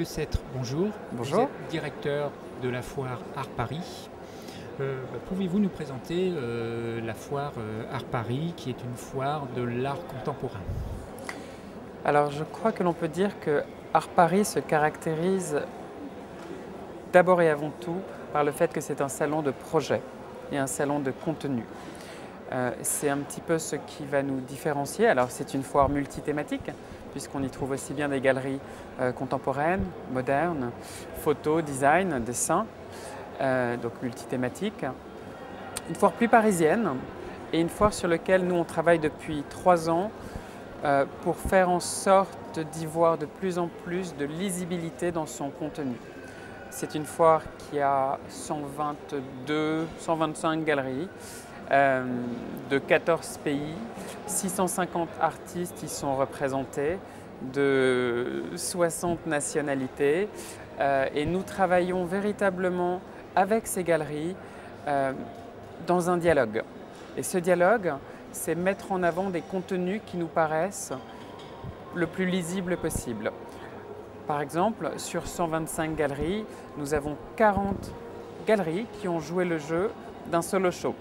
Lecêtre, bonjour. Vous Bonjour. êtes directeur de la foire Art Paris. Pouvez-vous nous présenter la foire Art Paris, qui est une foire de l'art contemporain? Alors je crois que l'on peut dire que Art Paris se caractérise d'abord et avant tout par le fait que c'est un salon de projet et un salon de contenu. C'est un petit peu ce qui va nous différencier. Alors c'est une foire multithématique, puisqu'on y trouve aussi bien des galeries contemporaines, modernes, photo, design, dessin, donc multithématique. Une foire plus parisienne et une foire sur laquelle nous on travaille depuis 3 ans pour faire en sorte d'y voir de plus en plus de lisibilité dans son contenu. C'est une foire qui a 122, 125 galeries de 14 pays, 650 artistes y sont représentés, de 60 nationalités et nous travaillons véritablement avec ces galeries dans un dialogue. Et ce dialogue, c'est mettre en avant des contenus qui nous paraissent le plus lisibles possible. Par exemple, sur 125 galeries, nous avons 40 galeries qui ont joué le jeu d'un solo show.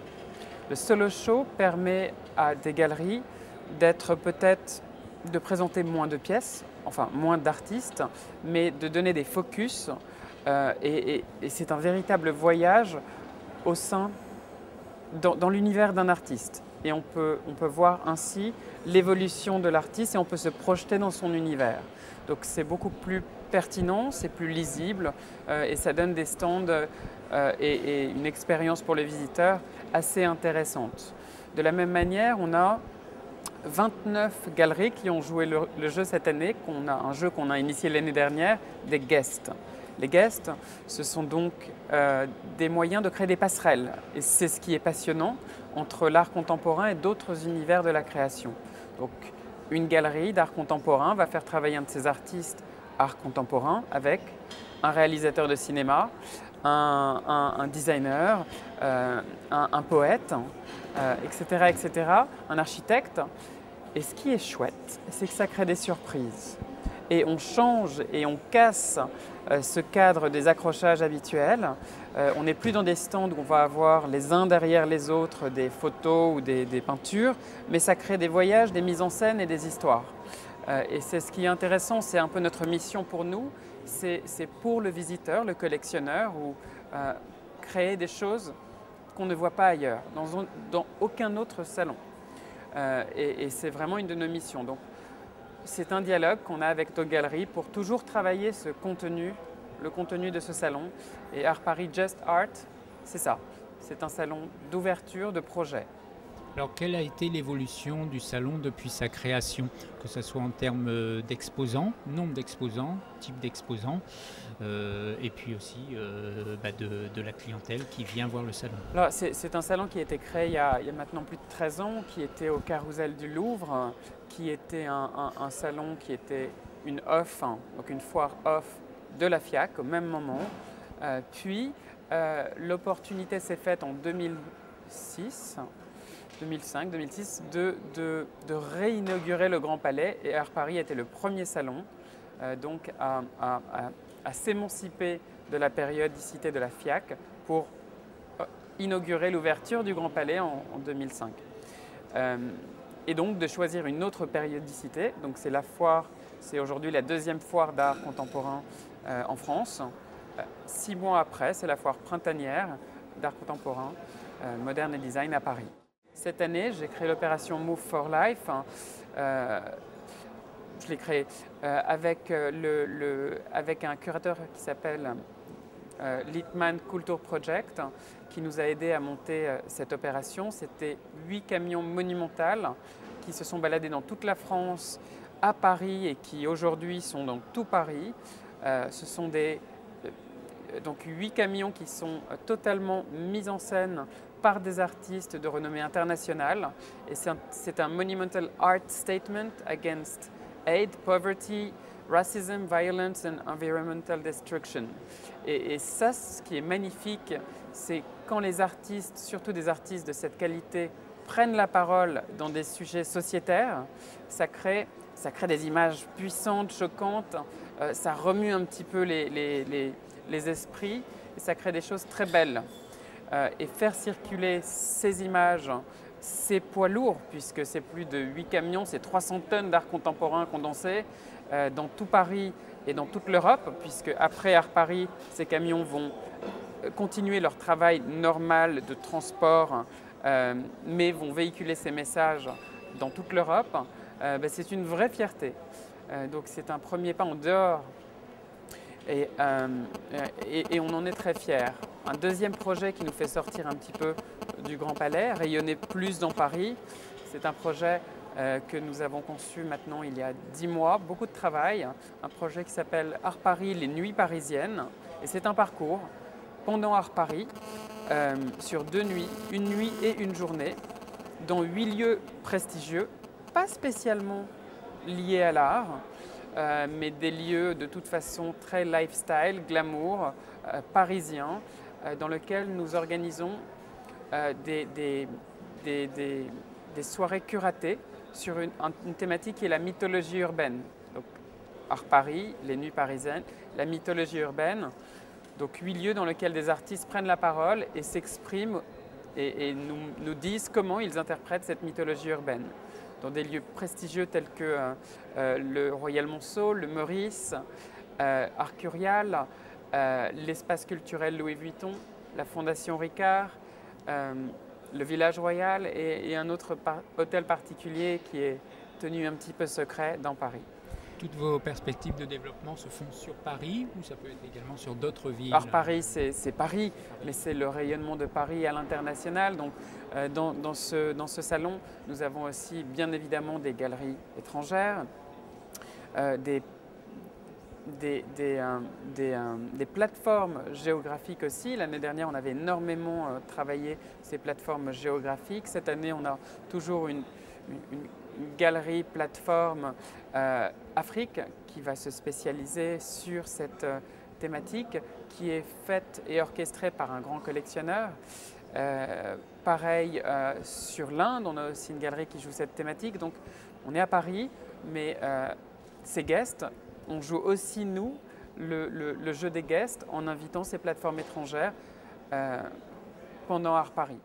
Le solo show permet à des galeries de présenter moins de pièces, enfin moins d'artistes, mais de donner des focus et c'est un véritable voyage dans l'univers d'un artiste. Et on peut voir ainsi l'évolution de l'artiste et on peut se projeter dans son univers. Donc c'est beaucoup plus pertinent, c'est plus lisible et ça donne des stands et une expérience pour les visiteurs assez intéressante. De la même manière, on a 29 galeries qui ont joué le jeu cette année, un jeu qu'on a initié l'année dernière, des guests. Les guests, ce sont donc des moyens de créer des passerelles. Et c'est ce qui est passionnant entre l'art contemporain et d'autres univers de la création. Donc, une galerie d'art contemporain va faire travailler un de ses artistes art contemporain avec un réalisateur de cinéma, un designer, un poète, etc., un architecte. Et ce qui est chouette, c'est que ça crée des surprises. Et on change et on casse ce cadre des accrochages habituels. On n'est plus dans des stands où on va avoir les uns derrière les autres des photos ou des peintures, mais ça crée des voyages, des mises en scène et des histoires. Et c'est ce qui est intéressant, c'est un peu notre mission pour nous, c'est pour le visiteur, le collectionneur, ou créer des choses qu'on ne voit pas ailleurs, dans aucun autre salon. Et c'est vraiment une de nos missions. Donc, c'est un dialogue qu'on a avec nos galeries pour toujours travailler ce contenu, le contenu de ce salon. Et Art Paris Just Art, c'est ça. C'est un salon d'ouverture, de projet. Alors, quelle a été l'évolution du salon depuis sa création, que ce soit en termes d'exposants, nombre d'exposants, type d'exposants, et puis aussi de la clientèle qui vient voir le salon? C'est un salon qui a été créé il y a maintenant plus de 13 ans, qui était au Carrousel du Louvre, qui était un salon qui était une off, donc une foire off de la FIAC au même moment. Puis l'opportunité s'est faite en 2005-2006 de réinaugurer le Grand Palais et Art Paris était le premier salon donc à s'émanciper de la périodicité de la FIAC pour inaugurer l'ouverture du Grand Palais en 2005. Et donc de choisir une autre périodicité, donc c'est aujourd'hui la deuxième foire d'art contemporain en France. 6 mois après, c'est la foire printanière d'art contemporain, moderne et design à Paris. Cette année, j'ai créé l'opération Move for Life. Je l'ai créée avec un curateur qui s'appelle Littman Kultur Project, qui nous a aidé à monter cette opération. C'était 8 camions monumentaux qui se sont baladés dans toute la France, à Paris et qui aujourd'hui sont dans tout Paris. Ce sont donc 8 camions qui sont totalement mis en scène par des artistes de renommée internationale. Et c'est un monumental art statement against aid, poverty, racism, violence and environmental destruction. Et ça, ce qui est magnifique, c'est quand les artistes, surtout des artistes de cette qualité, prennent la parole dans des sujets sociétaires, ça crée des images puissantes, choquantes ça remue un petit peu les esprits et ça crée des choses très belles. Et faire circuler ces images, ces poids lourds, puisque c'est plus de 8 camions, c'est 300 tonnes d'art contemporain condensé dans tout Paris et dans toute l'Europe, puisque après Art Paris, ces camions vont continuer leur travail normal de transport, mais vont véhiculer ces messages dans toute l'Europe. C'est une vraie fierté. Donc c'est un premier pas en dehors et on en est très fiers. Un deuxième projet qui nous fait sortir un petit peu du Grand Palais, rayonner plus dans Paris, c'est un projet que nous avons conçu maintenant il y a 10 mois, beaucoup de travail, un projet qui s'appelle Art Paris, les nuits parisiennes, et c'est un parcours pendant Art Paris sur 2 nuits, une nuit et une journée, dans 8 lieux prestigieux, pas spécialement liés à l'art, mais des lieux de toute façon très lifestyle, glamour, parisiens, dans lesquels nous organisons des soirées curatées sur une thématique qui est la mythologie urbaine. Donc, Art Paris, les nuits parisiennes, la mythologie urbaine. Donc 8 lieux dans lesquels des artistes prennent la parole et s'expriment et nous disent comment ils interprètent cette mythologie urbaine. Dans des lieux prestigieux tels que le Royal Monceau, le Meurice, Art Curial, l'espace culturel Louis Vuitton, la Fondation Ricard, le Village Royal et un autre hôtel particulier qui est tenu un petit peu secret dans Paris. Toutes vos perspectives de développement se font sur Paris ou ça peut être également sur d'autres villes? Alors Paris, c'est Paris, mais c'est le rayonnement de Paris à l'international. Donc dans ce salon, nous avons aussi bien évidemment des galeries étrangères, des plateformes géographiques aussi. L'année dernière, on avait énormément travaillé ces plateformes géographiques. Cette année, on a toujours une galerie plateforme Afrique qui va se spécialiser sur cette thématique qui est faite et orchestrée par un grand collectionneur. Pareil sur l'Inde, on a aussi une galerie qui joue cette thématique. Donc on est à Paris, mais ces guests, on joue aussi nous le jeu des guests en invitant ces plateformes étrangères pendant Art Paris.